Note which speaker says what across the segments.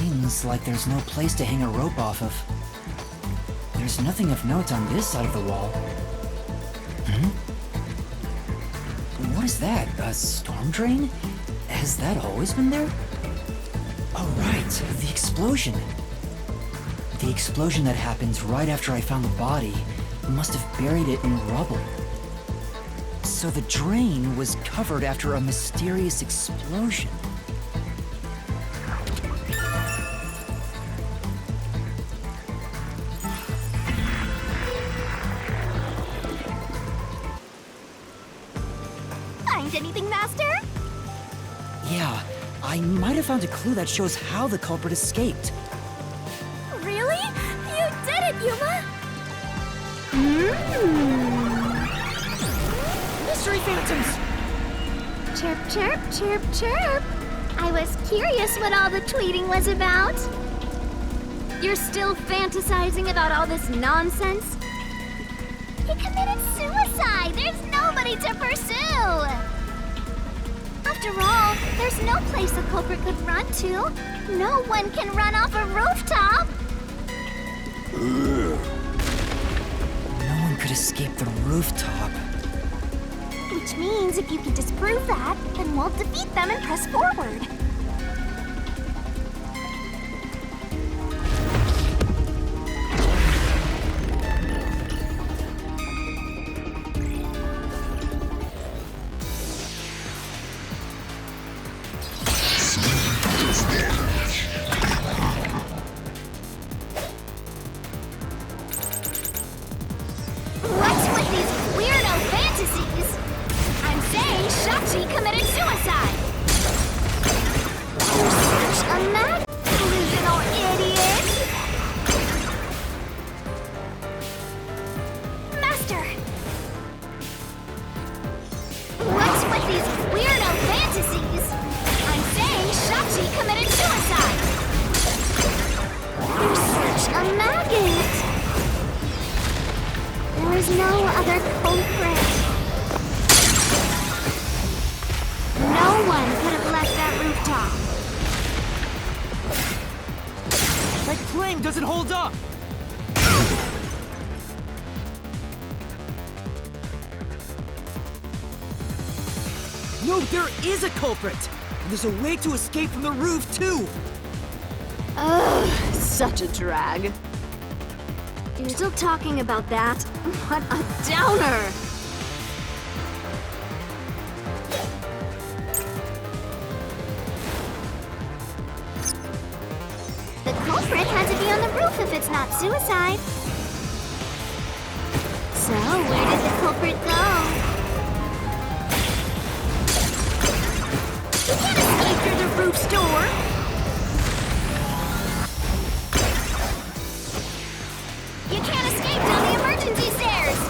Speaker 1: Seems like there's no place to hang a rope off of. There's nothing of note on this side of the wall. What is that? A storm drain? Has that always been there? Oh right, the explosion. The explosion that happened right after I found the body must have buried it in rubble. So the drain was covered after a mysterious explosion.
Speaker 2: Find anything, Master?
Speaker 1: Yeah, I might have found a clue that shows how the culprit escaped.
Speaker 2: Really? You did it, Yuma!
Speaker 1: Mystery Phantoms!
Speaker 2: Chirp, chirp, chirp, chirp. I was curious what all the tweeting was about. You're still fantasizing about all this nonsense? He committed suicide! There's nobody to pursue! After all, there's no place a culprit could run to. No one can run off a rooftop!
Speaker 1: No one could escape the rooftop.
Speaker 2: Which means if you can disprove that, then we'll defeat them and press forward. What's with these weirdo fantasies? I'm saying Shachi committed suicide! You're such a mad, delusional idiot! Master! What's with these weirdo fantasies? I'm saying Shachi committed suicide! You're such a maggot! There is no other culprit. No one could have left that rooftop.
Speaker 1: That claim doesn't hold up! No, there is a culprit! And there's a way to escape from the roof, too!
Speaker 3: Ugh, such a drag. You're still talking about that? What a downer!
Speaker 2: The culprit had to be on the roof if it's not suicide. So, where did the culprit go? You can't escape through the roof's door! You can't escape down the emergency stairs!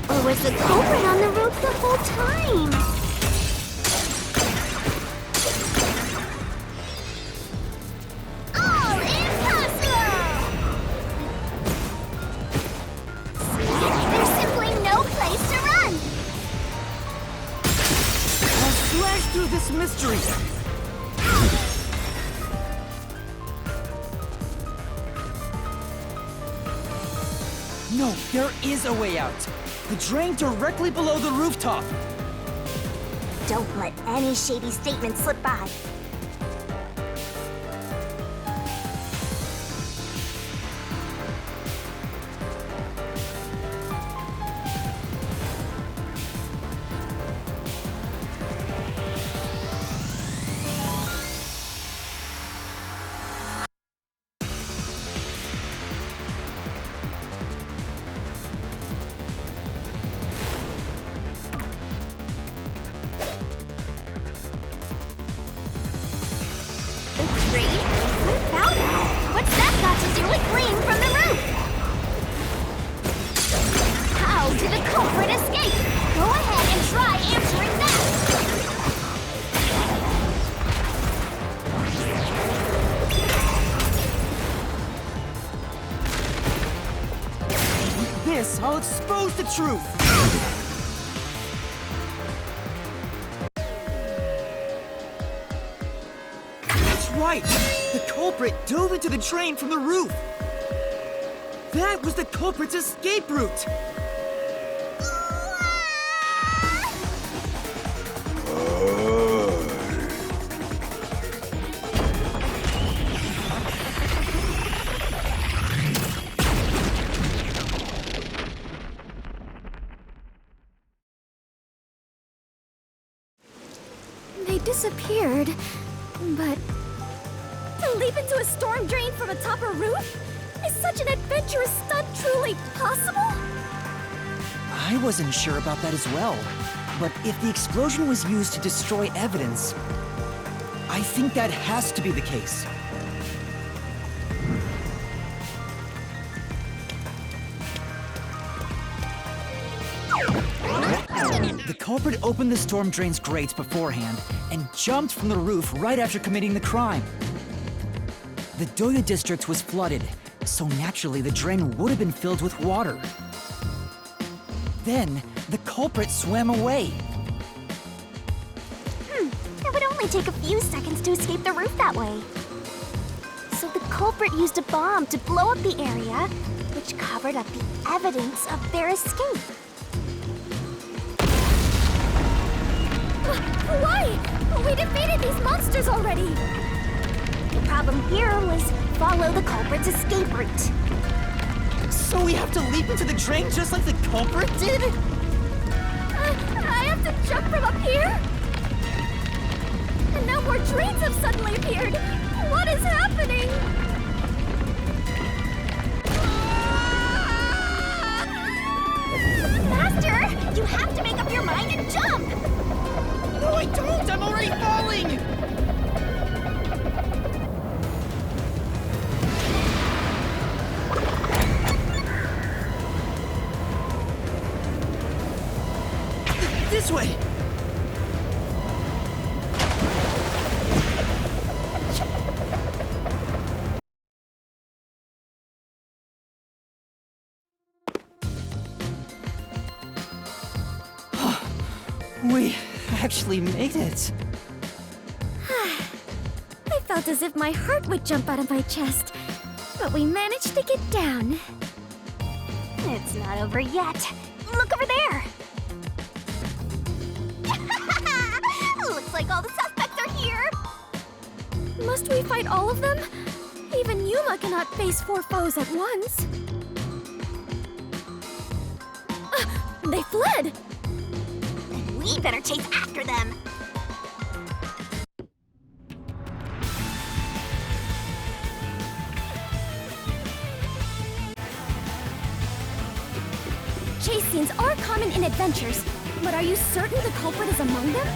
Speaker 2: Or was the culprit on the roof the whole time? All impossible! See? There's simply no place to run!
Speaker 1: I'll slash through this mystery! No, there is a way out! The drain directly below the rooftop!
Speaker 2: Don't let any shady statement slip by. Green? What about it? What's that got to do with green from the roof? How did the culprit escape? Go ahead and try answering that!
Speaker 1: With this, I'll expose the truth!
Speaker 4: right! The culprit dove into the drain from the roof! That was the culprit's escape route!
Speaker 2: They disappeared, but to leap into a storm drain from atop a roof? Is such an adventurous stunt truly possible?
Speaker 1: I wasn't sure about that as well. But if the explosion was used to destroy evidence, I think that has to be the case. The culprit opened the storm drain's grates beforehand and jumped from the roof right after committing the crime. The Doya district was flooded, so naturally the drain would have been filled with water. Then, the culprit swam away.
Speaker 2: It would only take a few seconds to escape the roof that way. So the culprit used a bomb to blow up the area, which covered up the evidence of their escape. Why? We defeated these monsters already! The problem here was follow the culprit's escape route.
Speaker 4: So we have to leap into the drain just like the culprit did?
Speaker 2: I have to jump from up here? And now more drains have suddenly appeared! What is happening? Master! You have to make up your mind and jump!
Speaker 4: No, I don't! I'm already falling! This way!
Speaker 1: We actually made it.
Speaker 2: I felt as if my heart would jump out of my chest, but we managed to get down. It's not over yet. Look over there! Looks like all the suspects are here! Must we fight all of them? Even Yuma cannot face 4 foes at once. They fled! We better chase after them! Chase scenes are common in adventures, but are you certain the culprit is among them?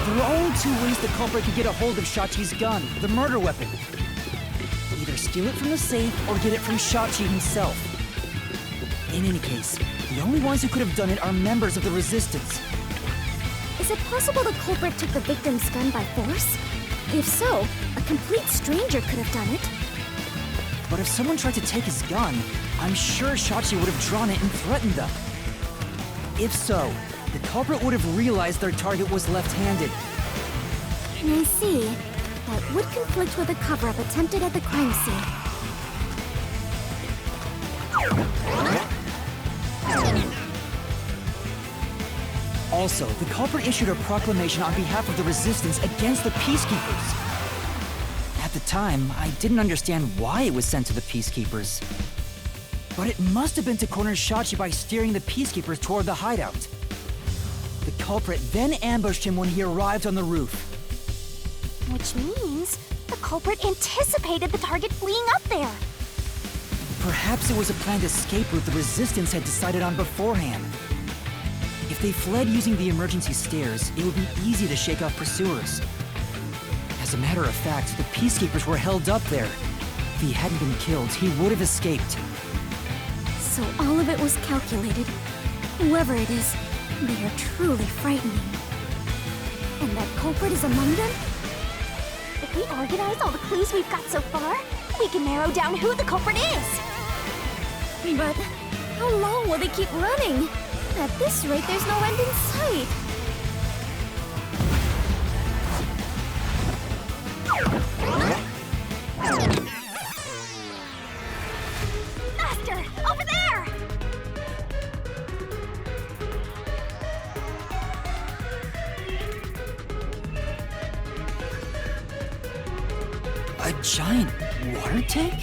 Speaker 1: There are only 2 ways the culprit could get a hold of Shachi's gun, the murder weapon. Either steal it from the safe or get it from Shachi himself. In any case, the only ones who could have done it are members of the Resistance.
Speaker 2: Is it possible the culprit took the victim's gun by force? If so, a complete stranger could have done it.
Speaker 1: But if someone tried to take his gun, I'm sure Shachi would have drawn it and threatened them. If so, the culprit would have realized their target was left-handed.
Speaker 2: I see. That would conflict with a cover-up attempted at the crime scene.
Speaker 1: Also, the culprit issued a proclamation on behalf of the Resistance against the Peacekeepers. At the time, I didn't understand why it was sent to the Peacekeepers. But it must have been to corner Shachi by steering the Peacekeepers toward the hideout. The culprit then ambushed him when he arrived on the roof.
Speaker 2: Which means the culprit anticipated the target fleeing up there.
Speaker 1: Perhaps it was a planned escape route the Resistance had decided on beforehand. If they fled using the emergency stairs, it would be easy to shake off pursuers. As a matter of fact, the Peacekeepers were held up there. If he hadn't been killed, he would have escaped.
Speaker 2: So all of it was calculated. Whoever it is, they are truly frightening. And that culprit is among them? If we organize all the clues we've got so far, we can narrow down who the culprit is! But how long will they keep running? At this rate, there's no end in sight.
Speaker 1: giant water tank?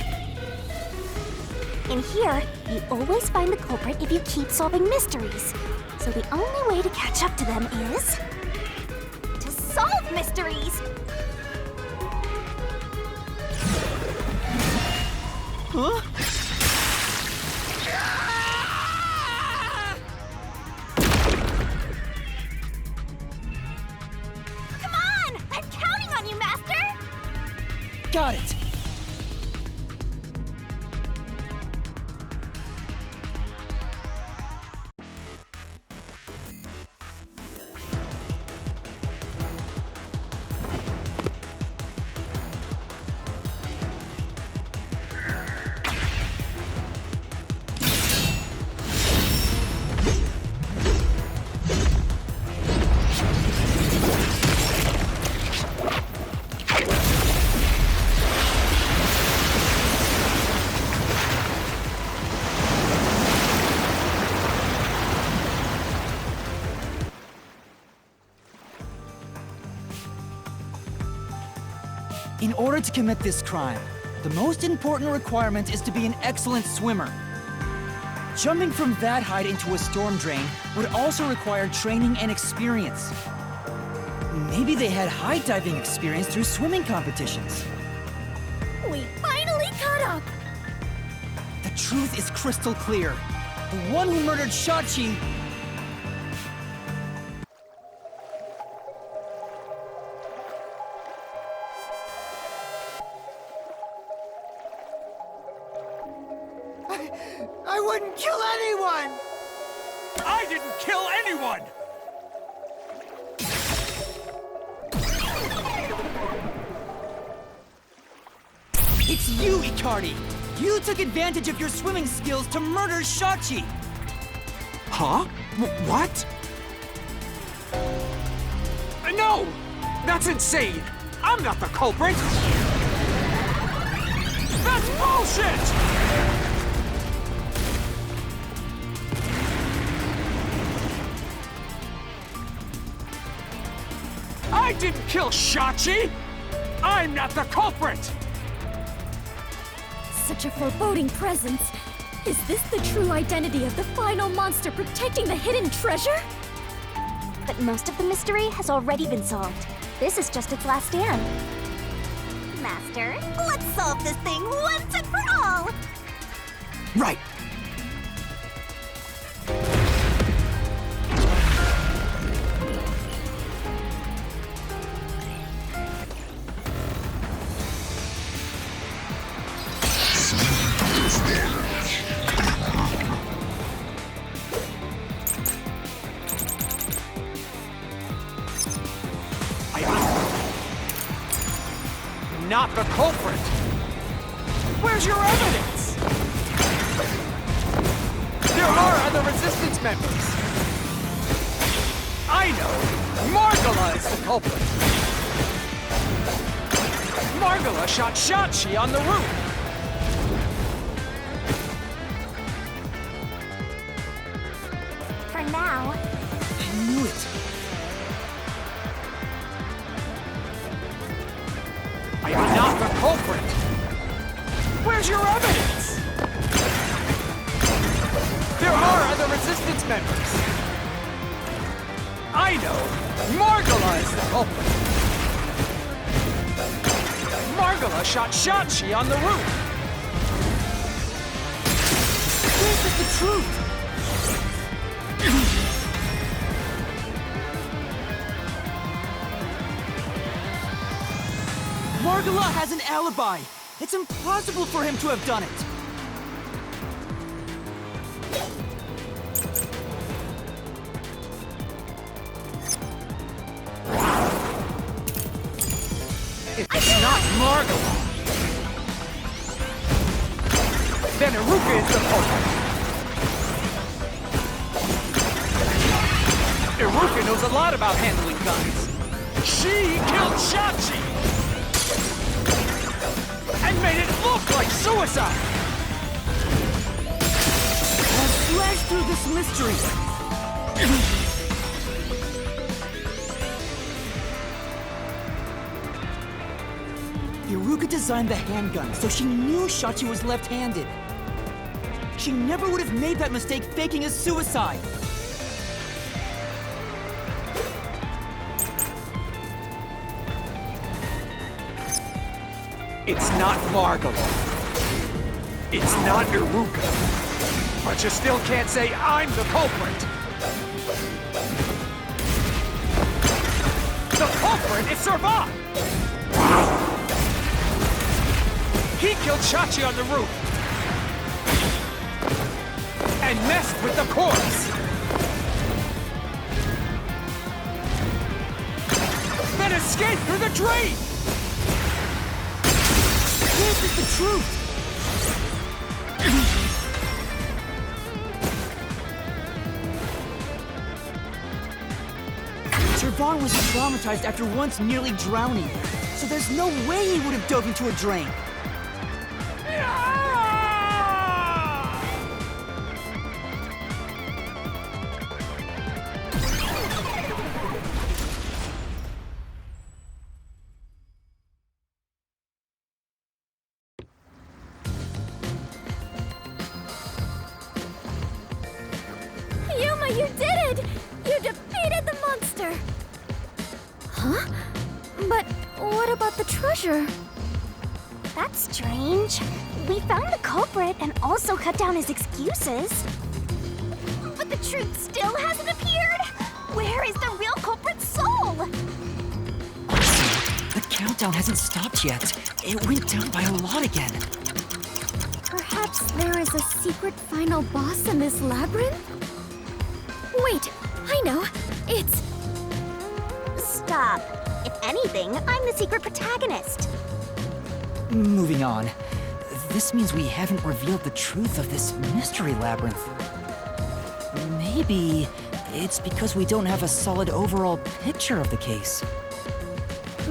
Speaker 2: In here, you always find the culprit if you keep solving mysteries. So the only way to catch up to them is to solve mysteries.
Speaker 4: Huh?
Speaker 2: Come on! I'm counting on you, Master!
Speaker 1: Got it! In order to commit this crime, the most important requirement is to be an excellent swimmer. Jumping from that height into a storm drain would also require training and experience. Maybe they had high diving experience through swimming competitions.
Speaker 2: We finally caught up!
Speaker 1: The truth is crystal clear. The one who murdered Shachi...
Speaker 4: I wouldn't kill anyone!
Speaker 5: I didn't kill anyone!
Speaker 1: It's you, Icardi! You took advantage of your swimming skills to murder Shachi!
Speaker 5: Huh? What? No! That's insane! I'm not the culprit! That's bullshit! I didn't kill Shachi! I'm not the culprit!
Speaker 3: Such a foreboding presence. Is this the true identity of the final monster protecting the hidden treasure?
Speaker 2: But most of the mystery has already been solved. This is just its last stand. Master, let's solve this thing once and for all!
Speaker 1: Right!
Speaker 5: Not the culprit! Where's your evidence? There are other Resistance members! I know! Margala is the culprit! Margala shot Shachi on the roof!
Speaker 2: For now,
Speaker 1: I knew it!
Speaker 5: I am not the culprit! Where's your evidence? There are other Resistance members! I know! Margala is the culprit! Margala shot Shachi on the roof!
Speaker 1: Where's the truth? Margala has an alibi! It's impossible for him to have done it!
Speaker 5: It's not Margala! Then Iruka is the culprit! Iruka knows a lot about handling guns! She killed Shachi! And made it look like suicide!
Speaker 1: Let's slash through this mystery!
Speaker 4: Iruka designed the handgun, so she knew Shachi was left-handed. She never would have made that mistake faking a suicide.
Speaker 5: It's not Margalo. It's not Iruka. But you still can't say I'm the culprit. The culprit is Servan! He killed Shachi on the roof. And messed with the corpse. Then escaped through the drain!
Speaker 4: This is the truth! Servan was traumatized after once nearly drowning, so there's no way he would have dove into a drain.
Speaker 2: Yuma, you did it! You defeated the monster! Huh? But what about the treasure?
Speaker 3: That's strange. We found the culprit and also cut down his excuses. But the truth still hasn't appeared? Where is the real culprit's soul?
Speaker 1: The countdown hasn't stopped yet. It went down by a lot again.
Speaker 2: Perhaps there is a secret final boss in this labyrinth? Wait, I know. It's...
Speaker 3: Stop. If anything, I'm the secret protagonist.
Speaker 1: Moving on. This means we haven't revealed the truth of this mystery labyrinth. Maybe it's because we don't have a solid overall picture of the case.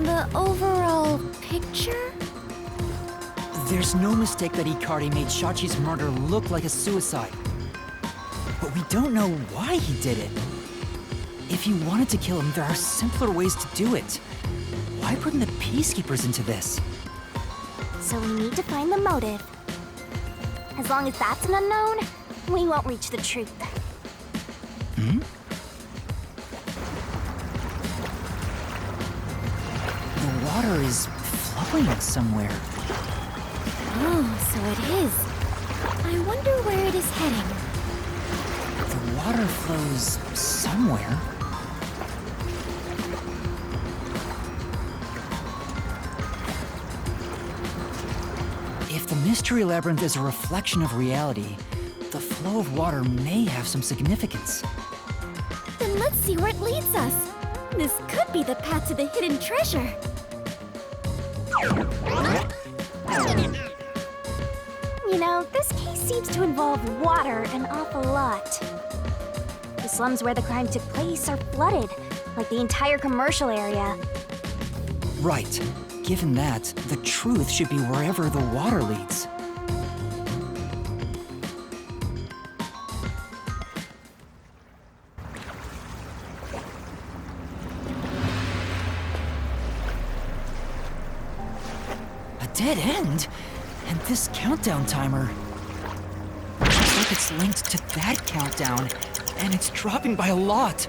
Speaker 2: the overall picture?
Speaker 1: There's no mistake that Hikari made Shachi's murder look like a suicide. But we don't know why he did it. If you wanted to kill him, there are simpler ways to do it. Why bring the Peacekeepers into this?
Speaker 3: So we need to find the motive. As long as that's an unknown, we won't reach the truth.
Speaker 1: The water is flowing somewhere.
Speaker 2: Oh, so it is. I wonder where it is heading.
Speaker 1: The water flows somewhere. If the Mystery Labyrinth is a reflection of reality, the flow of water may have some significance.
Speaker 2: Then let's see where it leads us. This could be the path to the hidden treasure.
Speaker 3: You know, this case seems to involve water an awful lot. The slums where the crime took place are flooded, like the entire commercial area.
Speaker 1: Right. Given that, the truth should be wherever the water leads. A dead end? And this countdown timer... Looks like it's linked to that countdown, and it's dropping by a lot.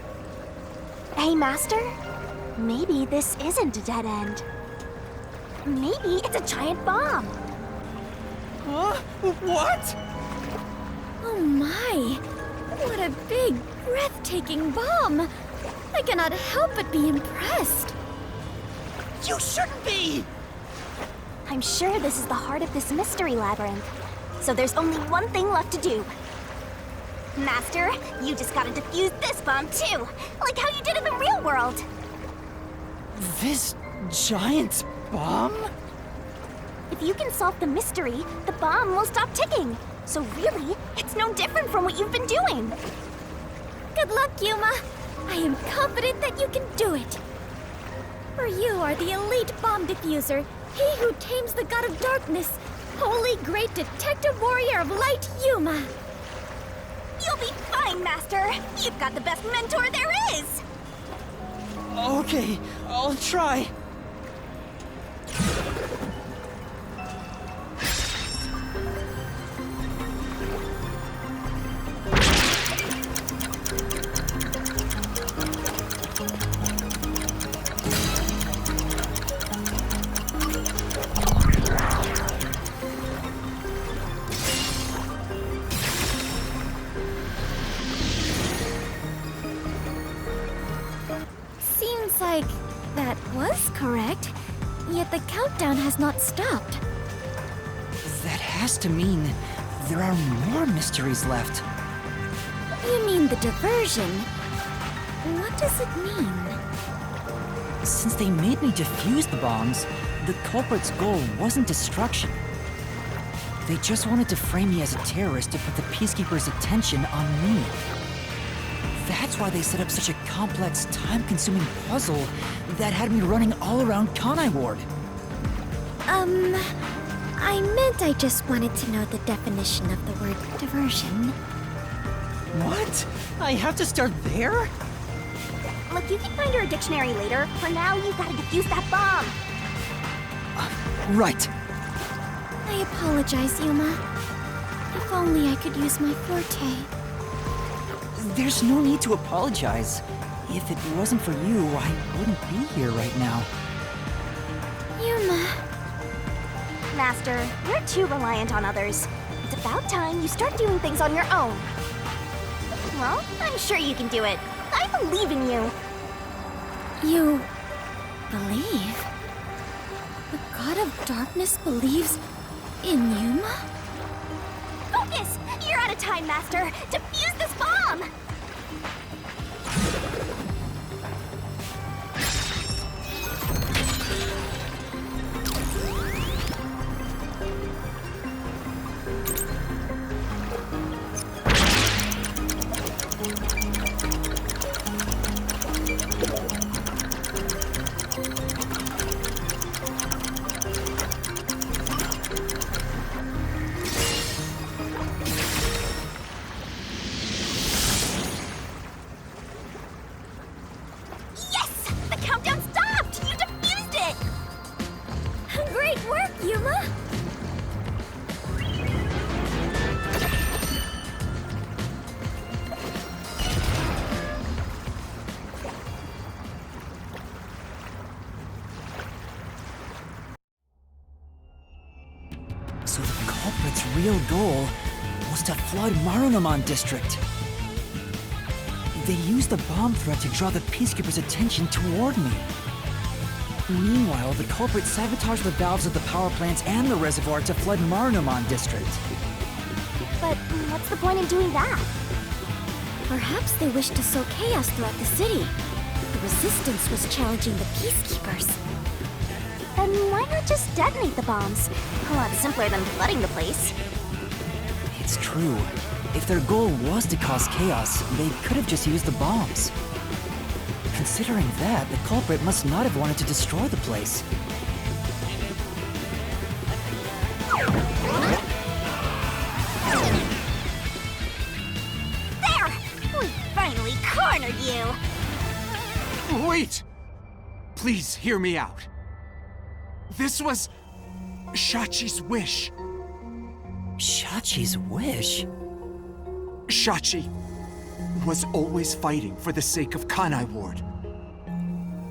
Speaker 3: Hey, Master? Maybe this isn't a dead end. Maybe it's a giant bomb.
Speaker 4: Huh? What?
Speaker 2: Oh my! What a big, breathtaking bomb! I cannot help but be impressed.
Speaker 4: You shouldn't be!
Speaker 3: I'm sure this is the heart of this mystery labyrinth. So there's only one thing left to do. Master, you just gotta defuse this bomb too, like how you did in the real world.
Speaker 4: This giant bomb?
Speaker 3: If you can solve the mystery, the bomb will stop ticking. So really, it's no different from what you've been doing.
Speaker 2: Good luck, Yuma. I am confident that you can do it. For you are the elite bomb diffuser, he who tames the god of darkness, holy great detective warrior of light, Yuma.
Speaker 3: You'll be fine, Master. You've got the best mentor there is.
Speaker 4: Okay, I'll try.
Speaker 3: That was correct. Yet the countdown has not stopped.
Speaker 1: That has to mean there are more mysteries left.
Speaker 3: You mean the diversion? What does it mean?
Speaker 1: Since they made me defuse the bombs, the culprit's goal wasn't destruction. They just wanted to frame me as a terrorist to put the Peacekeepers' attention on me. That's why they set up such a complex, time-consuming puzzle that had me running all around Kanai Ward.
Speaker 3: I meant I just wanted to know the definition of the word diversion.
Speaker 1: What? I have to start there?
Speaker 3: Look, you can find her a dictionary later. For now, you gotta defuse that bomb.
Speaker 1: Right.
Speaker 3: I apologize, Yuma. If only I could use my forte.
Speaker 1: There's no need to apologize. If it wasn't for you, I wouldn't be here right now.
Speaker 3: Yuma. Master, you're too reliant on others. It's about time you start doing things on your own. Well, I'm sure you can do it. I believe in you. You believe? The God of Darkness believes in Yuma? Focus! You're out of time, Master! Defuse this bomb!
Speaker 1: So the culprit's real goal was to flood Marunouman District. They used the bomb threat to draw the Peacekeepers' attention toward me. Meanwhile, the culprit sabotaged the valves of the power plants and the reservoir to flood Marunouman District.
Speaker 3: But what's the point in doing that? Perhaps they wished to sow chaos throughout the city. The Resistance was challenging the Peacekeepers. Then why not just detonate the bombs? A lot simpler than flooding the place.
Speaker 1: It's true. If their goal was to cause chaos, they could have just used the bombs. Considering that, the culprit must not have wanted to destroy the place.
Speaker 3: There! We finally cornered you!
Speaker 5: Wait! Please hear me out. This was Shachi's wish.
Speaker 1: Shachi's wish?
Speaker 5: Shachi was always fighting for the sake of Kanai Ward.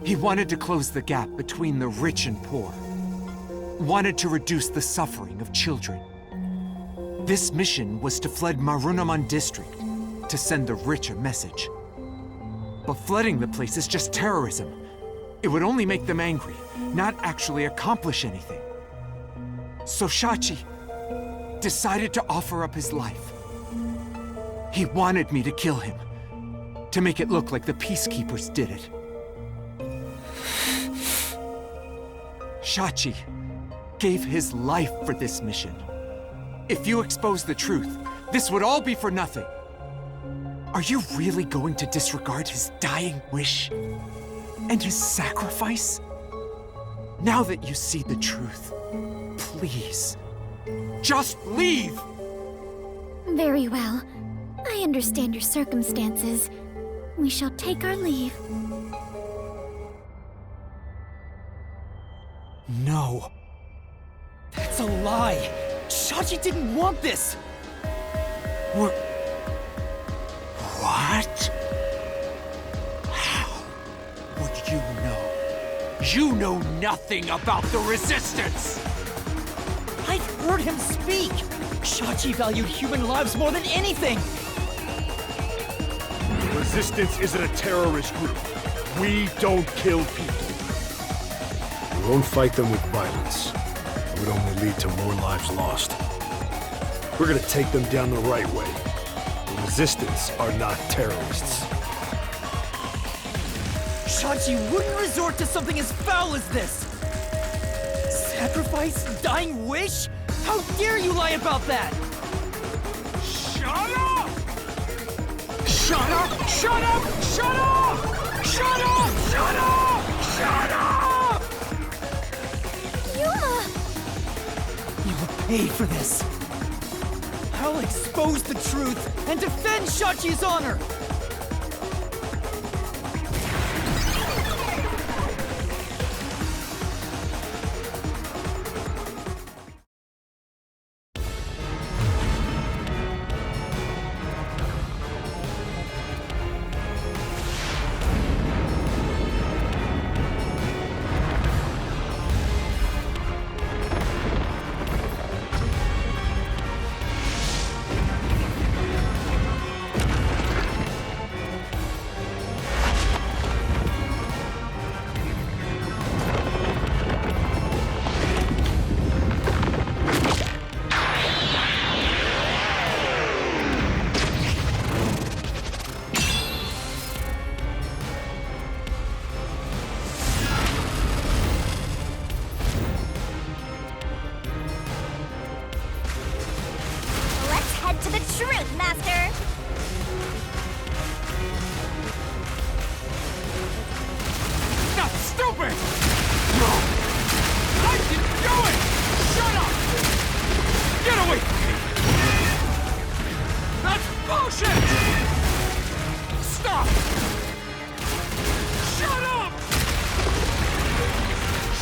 Speaker 5: He wanted to close the gap between the rich and poor. Wanted to reduce the suffering of children. This mission was to flood Marunouman District to send the rich a message. But flooding the place is just terrorism. It would only make them angry, not actually accomplish anything. So Shachi decided to offer up his life. He wanted me to kill him, to make it look like the Peacekeepers did it. Shachi gave his life for this mission. If you expose the truth, this would all be for nothing. Are you really going to disregard his dying wish? And his sacrifice? Now that you see the truth, please, just leave!
Speaker 3: Very well. I understand your circumstances. We shall take our leave.
Speaker 1: No. That's a lie! Shachi didn't want this!
Speaker 5: What? How would you know? You know nothing about the Resistance!
Speaker 1: I've heard him speak! Shachi valued human lives more than anything!
Speaker 6: Resistance isn't a terrorist group. We don't kill people. won't fight them with violence. It would only lead to more lives lost. We're gonna take them down the right way. The Resistance are not terrorists.
Speaker 4: Shachi wouldn't resort to something as foul as this! Sacrifice? Dying wish? How dare you lie about that!
Speaker 5: Shut up! Shut up! Shut up! Shut up! Shut up! Shut up! Shut up!
Speaker 3: Yuma!
Speaker 4: You will pay for this. I'll expose the truth and defend Shachi's honor!
Speaker 3: Let's head to the truth, Master!
Speaker 5: That's stupid! No! I didn't do it! Shut up! Get away from me! That's bullshit! Stop! Shut up!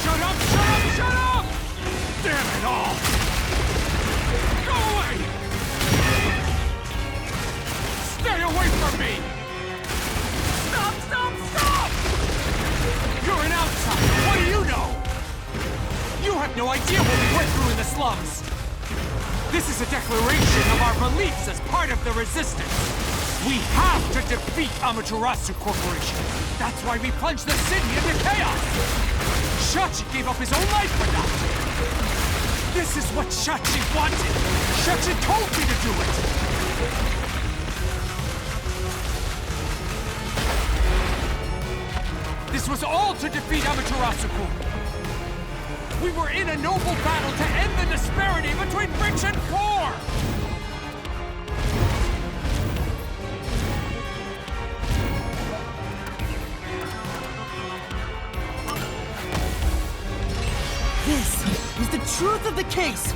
Speaker 5: Shut up! Shut up! Shut up! Damn it all! Go away! Stay away from me! Stop! Stop! Stop! You're an outsider! What do you know? You have no idea what we went through in the slums! This is a declaration of our beliefs as part of the Resistance! We have to defeat Amaterasu Corporation! That's why we plunged the city into chaos! Shachi gave up his own life for that! This is what Shachi wanted! Shachi told me to do it! This was all to defeat Amaterasu Corp. We were in a noble battle to end the disparity between rich and poor!
Speaker 4: This is the truth of the case!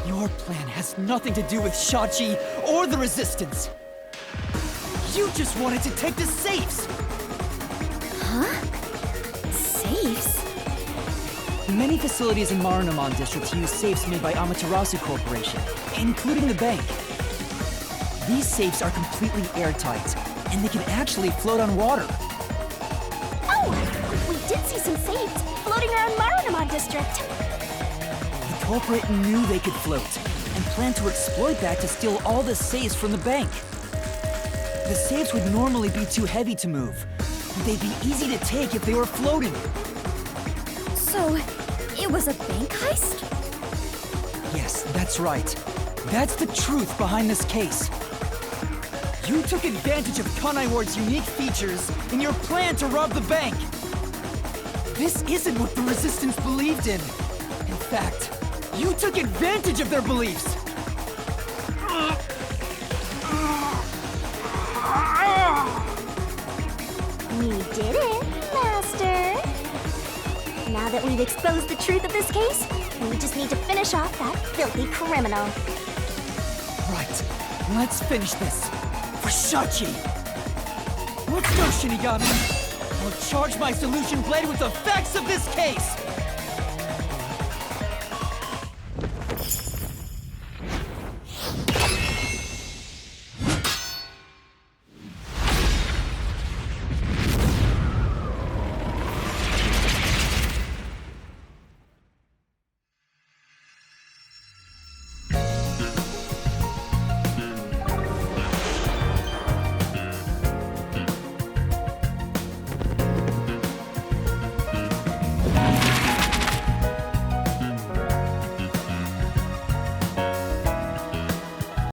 Speaker 4: Your plan has nothing to do with Shachi or the Resistance. You just wanted to take the safes!
Speaker 3: Safes?
Speaker 4: Many facilities in Marunouman districts use safes made by Amaterasu Corporation, including the bank. These safes are completely airtight, and they can actually float on water.
Speaker 3: Oh! We did see some safes floating around Marunouman district.
Speaker 4: The culprit knew they could float, and planned to exploit that to steal all the safes from the bank. The safes would normally be too heavy to move. They'd be easy to take if they were floating.
Speaker 3: So, it was a bank heist?
Speaker 4: Yes, that's right. That's the truth behind this case. You took advantage of Kanai Ward's unique features in your plan to rob the bank. This isn't what the Resistance believed in. In fact, you took advantage of their beliefs.
Speaker 3: We did it, Master. Now that we've exposed the truth of this case, we just need to finish off that filthy criminal.
Speaker 4: Right, let's finish this. For Shachi! Let's go, Shinigami! I'll charge my solution blade with the facts of this case!